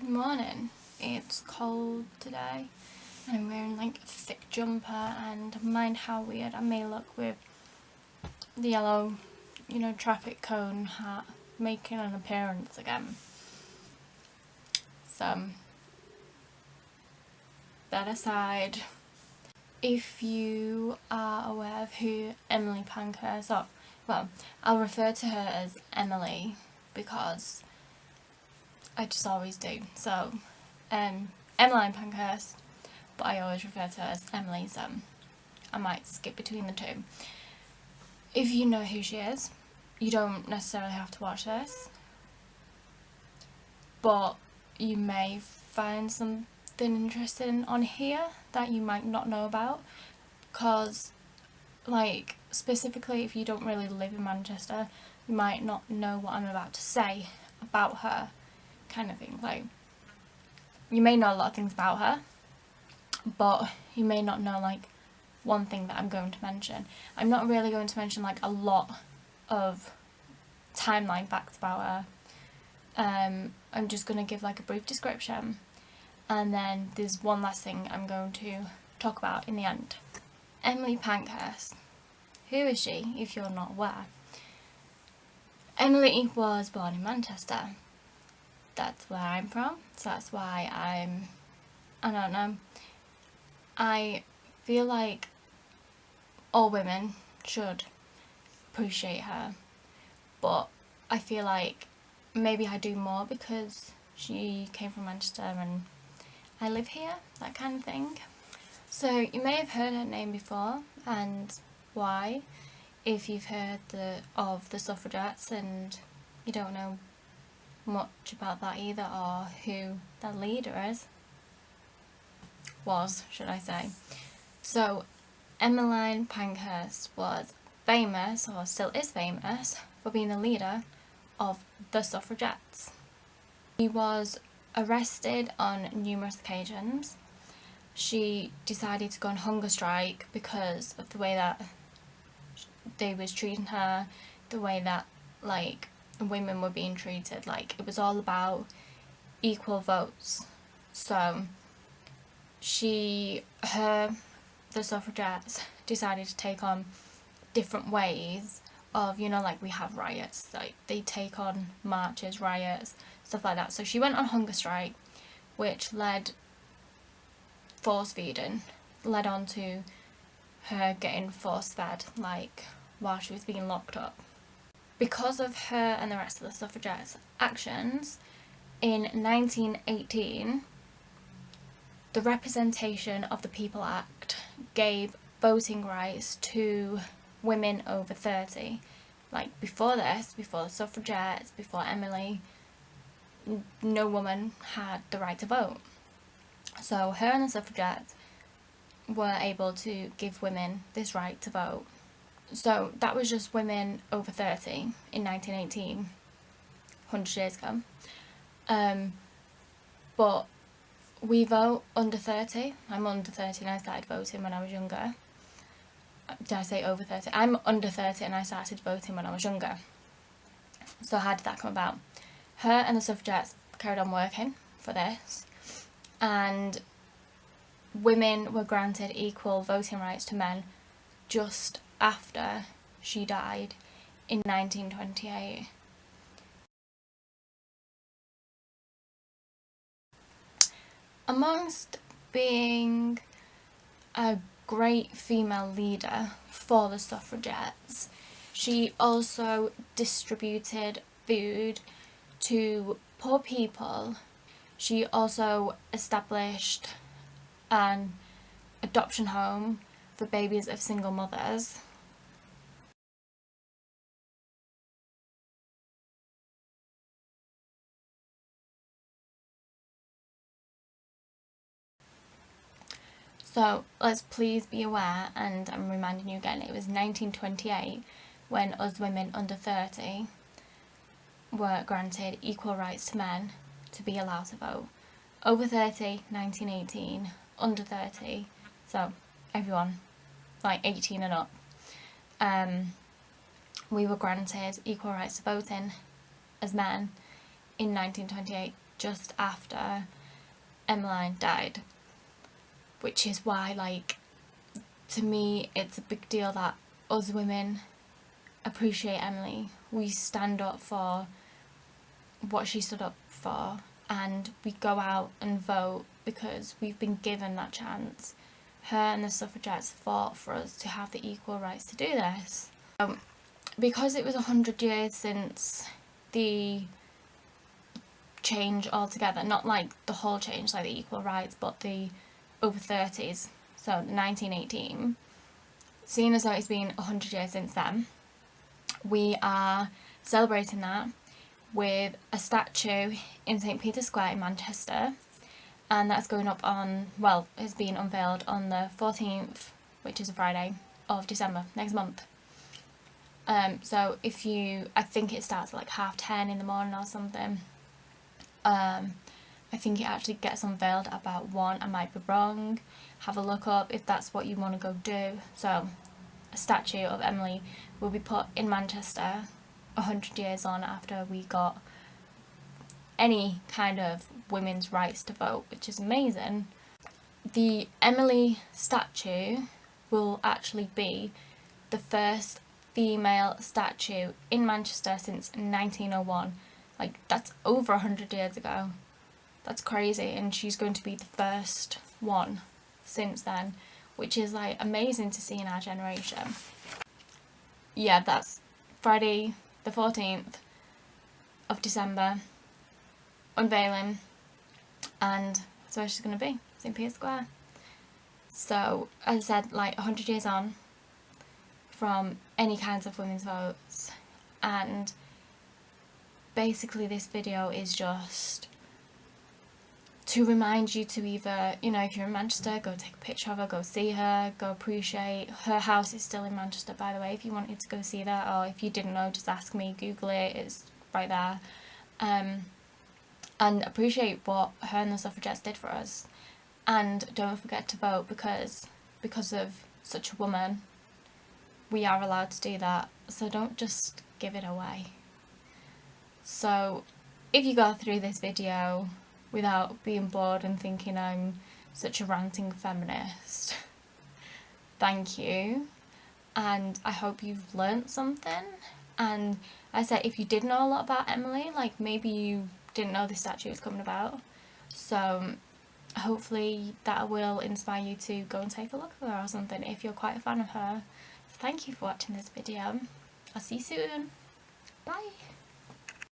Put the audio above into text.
Good morning. It's cold today and I'm wearing like a thick jumper, and mind how weird I may look with the yellow, traffic cone hat making an appearance again. So, that aside, if you are aware of who Emmeline Pankhurst is, I'll refer to her as Emily because I just always do. So, Emmeline Pankhurst, but I always refer to her as Emily, so I might skip between the two. If you know who she is, you don't necessarily have to watch this, but you may find something interesting on here that you might not know about, because, specifically if you don't really live in Manchester, you might not know what I'm about to say about her, kind of thing. You may know a lot of things about her, but you may not know one thing that I'm going to mention. I'm not really going to mention a lot of timeline facts about her. I'm just going to give a brief description, and then there's one last thing I'm going to talk about in the end. Emmeline Pankhurst. Who is she, if you're not aware? Emily was born in Manchester. That's where I'm from, so that's why I don't know. I feel like all women should appreciate her, but I feel like maybe I do more because she came from Manchester and I live here, that kind of thing. So you may have heard her name before, and why, if you've heard of the suffragettes and you don't know much about that either, or who the leader was, should I say. So Emmeline Pankhurst was famous, or still is famous, for being the leader of the suffragettes. She was arrested on numerous occasions. She decided to go on hunger strike because of the way that they was treating her, the way that women were being treated. It was all about equal votes. So the suffragettes decided to take on different ways of, we have riots, they take on marches, riots, stuff like that. So she went on hunger strike, which force feeding led on to her getting force fed while she was being locked up. Because of her and the rest of the suffragettes' actions, in 1918 the Representation of the People Act gave voting rights to women over 30. Before this, before the suffragettes, before Emily, no woman had the right to vote. So her and the suffragettes were able to give women this right to vote. So that was just women over 30 in 1918, 100 years ago. But we vote under 30. I'm under 30 and I started voting when I was younger. Did I say over 30? I'm under 30 and I started voting when I was younger. So how did that come about? Her and the suffragettes carried on working for this, and women were granted equal voting rights to men just after she died in 1928. Amongst being a great female leader for the suffragettes, she also distributed food to poor people. She also established an adoption home for babies of single mothers. So let's please be aware, and I'm reminding you again, it was 1928 when us women under 30 were granted equal rights to men to be allowed to vote. Over 30, 1918, under 30, so everyone 18 and up. We were granted equal rights to voting as men in 1928 just after Emmeline died, which is why, like, to me it's a big deal that us women appreciate Emily. We stand up for what she stood up for, and we go out and vote because we've been given that chance. Her and the suffragettes fought for us to have the equal rights to do this. Because it was 100 years since the change altogether, not like the whole change, like the equal rights, but the over 30s, so 1918, seeing as though it's been 100 years since then, we are celebrating that with a statue in St. Peter's Square in Manchester, and that's going up on, well, it's being unveiled on the 14th, which is a Friday, of December, next month. So if you, I think it starts at like 10:30 in the morning or something. I think it actually gets unveiled at about 1. I might be wrong. Have a look up if that's what you want to go do. So a statue of Emily will be put in Manchester 100 years on after we got any kind of women's rights to vote, which is amazing. The Emily statue will actually be the first female statue in Manchester since 1901. Like, that's over 100 years ago. That's crazy, and she's going to be the first one since then, which is like amazing to see in our generation. Yeah, that's Friday the 14th of December, unveiling, and that's where she's going to be, St. Peter's Square. So, as I said, like 100 years on from any kinds of women's votes, and basically this video is just to remind you to either, you know, if you're in Manchester, go take a picture of her, go see her, go appreciate her house. Is still in Manchester, by the way, if you wanted to go see that, or if you didn't know, just ask me, Google it, it's right there. And appreciate what her and the suffragettes did for us, and don't forget to vote, because of such a woman we are allowed to do that, so don't just give it away. So if you go through this video without being bored and thinking I'm such a ranting feminist, thank you, and I hope you've learnt something. And I said, if you did know a lot about Emily, like maybe you didn't know this statue was coming about, so hopefully that will inspire you to go and take a look at her or something if you're quite a fan of her. Thank you for watching this video. I'll see you soon. Bye.